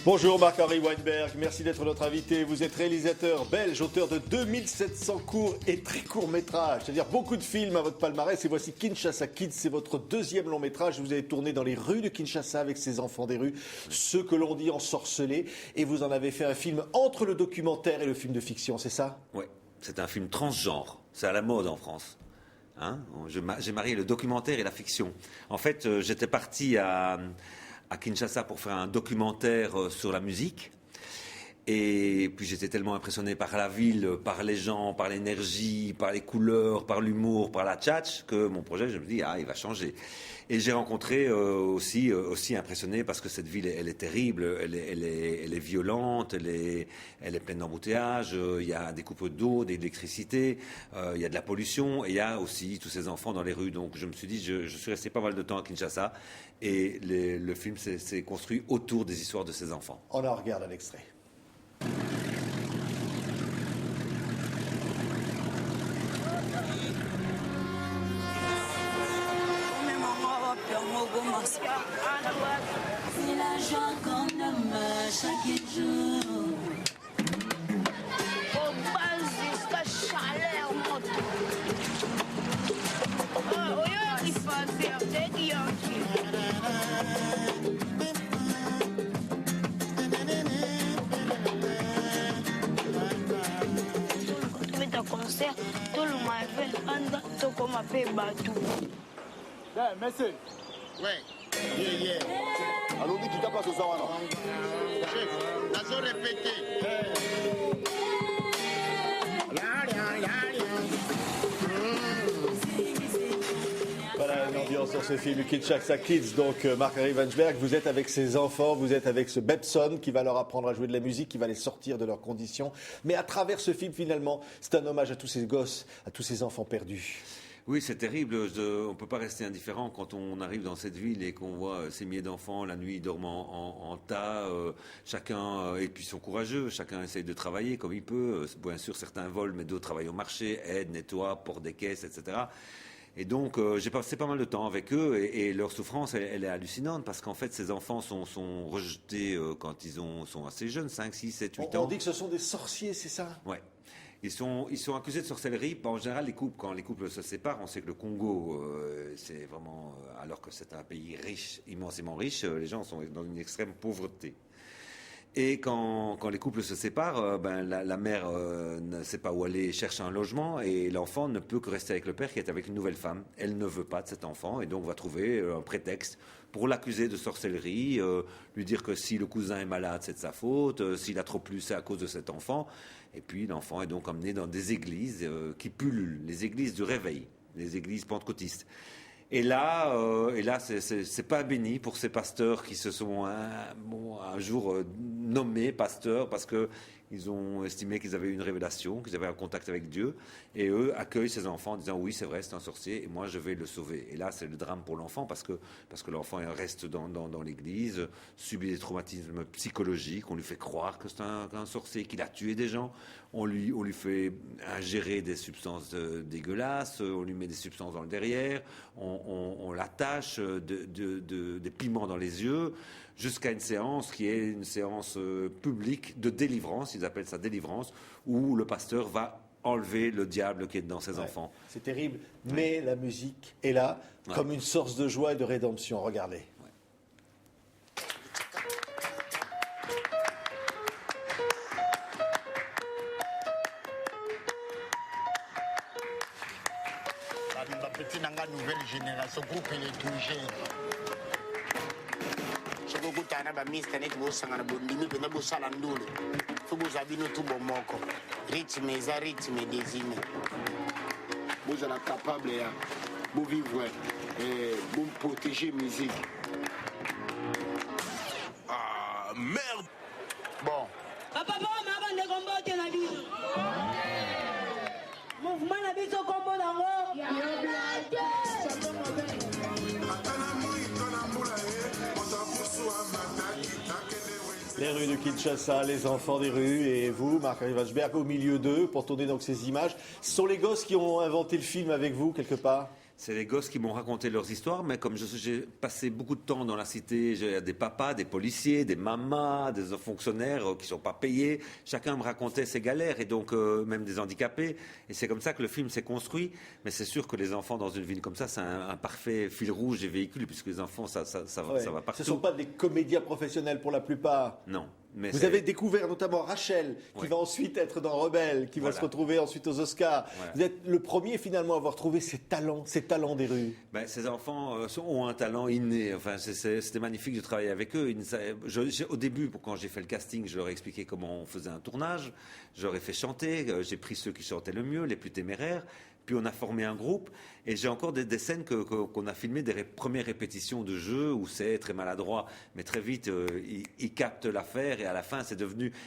Bonjour Marc-Henri Weinberg, merci d'être notre invité. Vous êtes réalisateur belge, auteur de 2700 courts et très courts métrages, c'est-à-dire beaucoup de films à votre palmarès. Et voici Kinshasa Kids, c'est votre deuxième long métrage. Vous avez tourné dans les rues de Kinshasa avec ces enfants des rues, ceux que l'on dit ensorcelés. Et vous en avez fait un film entre le documentaire et le film de fiction, c'est ça? Oui, c'est un film transgenre, c'est à la mode en France. J'ai marié le documentaire et la fiction. En fait, j'étais parti à Kinshasa pour faire un documentaire sur la musique. Et puis j'étais tellement impressionné par la ville, par les gens, par l'énergie, par les couleurs, par l'humour, par la tchatch, que mon projet, je me dis, il va changer. Et j'ai rencontré aussi impressionné parce que cette ville, elle est terrible, elle est violente, elle est pleine d'embouteillages, il y a des coupes d'eau, d'électricité, il y a de la pollution, et il y a aussi tous ces enfants dans les rues. Donc je me suis dit, je suis resté pas mal de temps à Kinshasa, et le film s'est construit autour des histoires de ces enfants. On en regarde un extrait. C'est la joie qu'on aime chaque jour. Au bas jusqu'à chaleur monte. Oh, il faut faire des guillotis. Concert, tout le monde fait un tout comme un peu bateau. Monsieur. Ouais. Allons-y, qui t'a pas ce soir, alors? Chef, la zone répétée. Voilà une ambiance dans ce film Kinshasa Kids. Donc Marc-Henri Weinberg, vous êtes avec ces enfants, vous êtes avec ce Bebson qui va leur apprendre à jouer de la musique, qui va les sortir de leurs conditions. Mais à travers ce film, finalement, c'est un hommage à tous ces gosses, à tous ces enfants perdus. Oui, c'est terrible. On ne peut pas rester indifférent quand on arrive dans cette ville et qu'on voit ces milliers d'enfants la nuit dormant en tas. Chacun, et puis sont courageux, chacun essaye de travailler comme il peut. Bien sûr, certains volent, mais d'autres travaillent au marché, aident, nettoient, portent des caisses, etc. Et donc, j'ai passé pas mal de temps avec eux et leur souffrance, elle est hallucinante parce qu'en fait, ces enfants sont rejetés quand ils sont assez jeunes, 5, 6, 7, 8 ans. On dit que ce sont des sorciers, c'est ça? Ouais. Ils sont accusés de sorcellerie. En général, quand les couples se séparent, on sait que le Congo, c'est vraiment, alors que c'est un pays riche, immensément riche, les gens sont dans une extrême pauvreté. Et quand les couples se séparent, la mère ne sait pas où aller, cherche un logement, et l'enfant ne peut que rester avec le père qui est avec une nouvelle femme. Elle ne veut pas de cet enfant, et donc va trouver un prétexte pour l'accuser de sorcellerie, lui dire que si le cousin est malade, c'est de sa faute, s'il a trop plu, c'est à cause de cet enfant. Et puis l'enfant est donc emmené dans des églises qui pullulent, les églises du réveil, les églises pentecôtistes. Et là, c'est pas béni pour ces pasteurs qui se sont un jour nommés pasteurs parce que ils ont estimé qu'ils avaient une révélation, qu'ils avaient un contact avec Dieu, et eux accueillent ces enfants en disant oui, c'est vrai, c'est un sorcier, et moi je vais le sauver. Et là, c'est le drame pour l'enfant parce que l'enfant reste dans l'église, subit des traumatismes psychologiques, on lui fait croire que c'est un sorcier, qu'il a tué des gens, on lui fait ingérer des substances dégueulasses, on lui met des substances dans le derrière, on l'attache, des piments dans les yeux, jusqu'à une séance qui est une séance publique de délivrance, ils appellent ça délivrance, où le pasteur va enlever le diable qui est dans ses enfants. C'est terrible, mais la musique est là comme une source de joie et de rédemption. Regardez. La petite nouvelle génération, groupe électrogène. Kutana ba Mr. Net bosangana bondimi pena bosala ndule fubuza bino tubo moko rythme eza rythme désigné bozala capable ya bo vivre et bo protéger musique. Ah merde. Bon Papa mama bande kombo te na bino mouvement na biso kombo nango ya Les rues de Kinshasa, les enfants des rues, et vous, Marc-Henri Weinberg, au milieu d'eux, pour tourner donc ces images. Ce sont les gosses qui ont inventé le film avec vous, quelque part? C'est les gosses qui m'ont raconté leurs histoires, mais comme j'ai passé beaucoup de temps dans la cité, j'ai des papas, des policiers, des mamas, des fonctionnaires qui ne sont pas payés. Chacun me racontait ses galères, et donc même des handicapés. Et c'est comme ça que le film s'est construit. Mais c'est sûr que les enfants dans une ville comme ça, c'est un parfait fil rouge des véhicules, puisque les enfants, ça va partout. Ce ne sont pas des comédiens professionnels pour la plupart. Non. Mais vous avez découvert notamment Rachel, qui va ensuite être dans Rebelle, qui va se retrouver ensuite aux Oscars. Voilà. Vous êtes le premier finalement à avoir trouvé ces talents des rues. Ben, ces enfants ont un talent inné. Enfin, c'était magnifique de travailler avec eux. Au début, quand j'ai fait le casting, je leur ai expliqué comment on faisait un tournage. Je leur ai fait chanter. J'ai pris ceux qui chantaient le mieux, les plus téméraires. Puis on a formé un groupe, et j'ai encore des scènes qu'on a filmées, des premières répétitions de jeu où c'est très maladroit, mais très vite ils captent l'affaire, et à la fin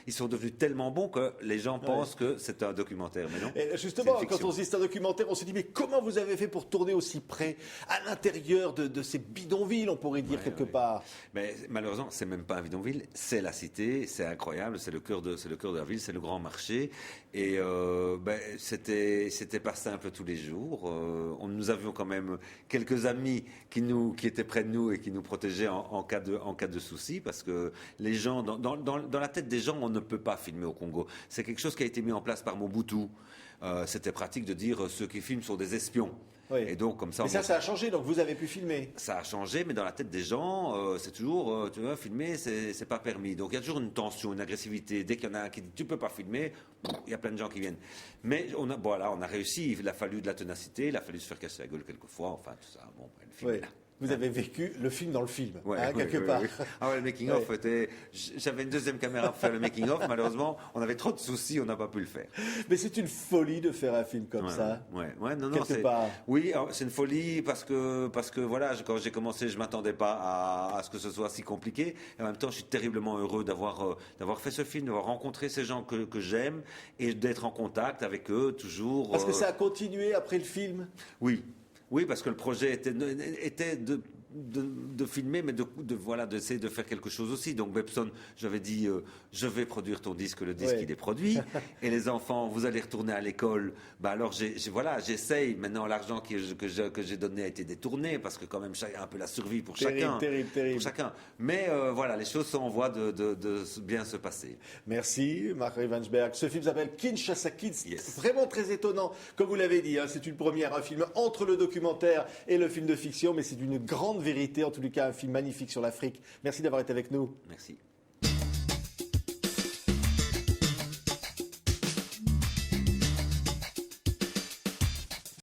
ils sont devenus tellement bons que les gens pensent que c'est un documentaire. Mais non. Et justement, quand on se dit c'est un documentaire, on se dit mais comment vous avez fait pour tourner aussi près, à l'intérieur de ces bidonvilles, on pourrait dire quelque part. Mais malheureusement, c'est même pas un bidonville, c'est la cité, c'est incroyable, c'est le cœur de la ville, c'est le grand marché, et c'était pas simple tous les jours. Nous avions quand même quelques amis qui étaient près de nous et qui nous protégeaient en cas de soucis, parce que les gens, dans la tête des gens, on ne peut pas filmer au Congo. C'est quelque chose qui a été mis en place par Mobutu. C'était pratique de dire ceux qui filment sont des espions. Oui. Et donc, comme ça, mais ça a changé, donc vous avez pu filmer. Ça a changé, mais dans la tête des gens, c'est toujours, tu vois, filmer, c'est pas permis. Donc il y a toujours une tension, une agressivité. Dès qu'il y en a un qui dit tu peux pas filmer, il y a plein de gens qui viennent. Mais on a réussi. Il a fallu de la ténacité, il a fallu se faire casser la gueule quelquefois. Enfin, tout ça. Bon, le film est là. Vous avez vécu le film dans le film, quelque part. Oui. Ah ouais, le making-of était... J'avais une deuxième caméra pour faire le making-of. Malheureusement, on avait trop de soucis, on n'a pas pu le faire. Mais c'est une folie de faire un film comme ça. Non, quelque part. Oui, c'est une folie parce que voilà, quand j'ai commencé, je m'attendais pas à ce que ce soit si compliqué. Et en même temps, je suis terriblement heureux d'avoir fait ce film, d'avoir rencontré ces gens que j'aime et d'être en contact avec eux toujours. Parce que ça a continué après le film. Oui, parce que le projet était de filmer, mais d'essayer de faire quelque chose aussi. Donc Bepson, j'avais dit, je vais produire ton disque, le disque il est produit, et les enfants, vous allez retourner à l'école. Alors j'essaye. Maintenant, l'argent que j'ai donné a été détourné, parce que quand même, un peu la survie pour chacun. Terrible. Pour chacun. Mais les choses sont en voie de bien se passer. Merci, Marc Ravensberg. Ce film s'appelle Kinshasa Kids. Yes. Vraiment très étonnant. Comme vous l'avez dit, c'est une première, un film entre le documentaire et le film de fiction, mais c'est une grande vérité, en tout cas un film magnifique sur l'Afrique. Merci d'avoir été avec nous. Merci.